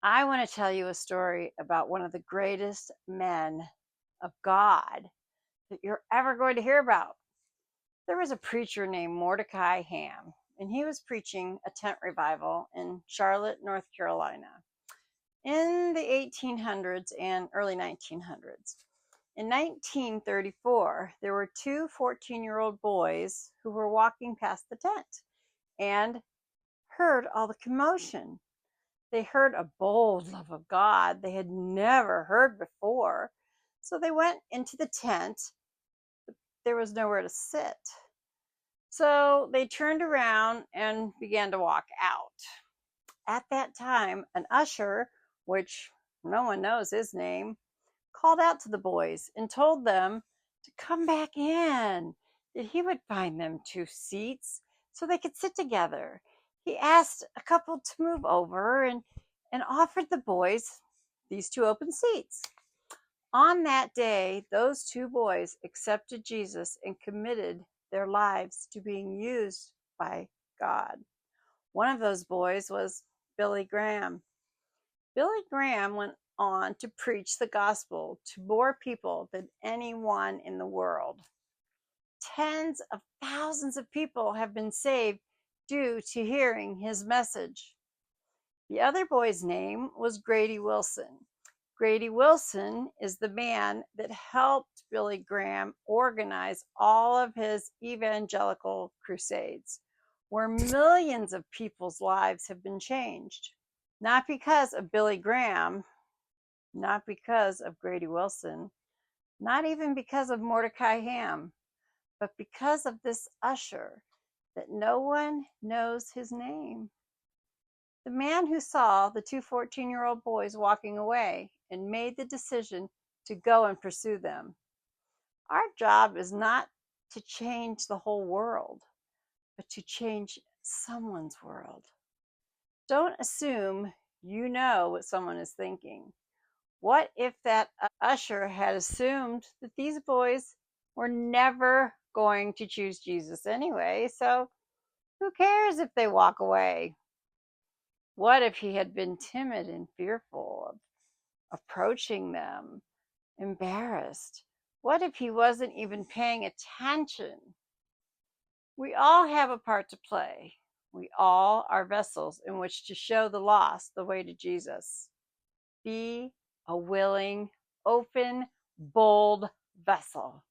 I want to tell you a story about one of the greatest men of God that you're ever going to hear about. There was a preacher named Mordecai Ham, and he was preaching a tent revival in Charlotte, North Carolina in the 1800s and early 1900s. In 1934, there were two 14-year-old boys who were walking past the tent and heard all the commotion. They heard a bold love of God they had never heard before. So they went into the tent. There was nowhere to sit. So they turned around and began to walk out. At that time, an usher, which no one knows his name, called out to the boys and told them to come back in, that he would find them two seats so they could sit together. He asked a couple to move over and offered the boys these two open seats. On that day, those two boys accepted Jesus and committed their lives to being used by God. One of those boys was Billy Graham. Billy Graham went on to preach the gospel to more people than anyone in the world. Tens of thousands of people have been saved due to hearing his message. The other boy's name was Grady Wilson. Grady Wilson is the man that helped Billy Graham organize all of his evangelical crusades, where millions of people's lives have been changed. Not because of Billy Graham, not because of Grady Wilson, not even because of Mordecai Ham, but because of this usher that no one knows his name. The man who saw the two 14-year-old boys walking away and made the decision to go and pursue them. Our job is not to change the whole world, but to change someone's world. Don't assume you know what someone is thinking. What if that usher had assumed that these boys were never going to choose Jesus anyway? So who cares if they walk away? What if he had been timid and fearful of approaching them, embarrassed? What if he wasn't even paying attention? We all have a part to play. We all are vessels in which to show the lost the way to Jesus. Be a willing, open, bold vessel.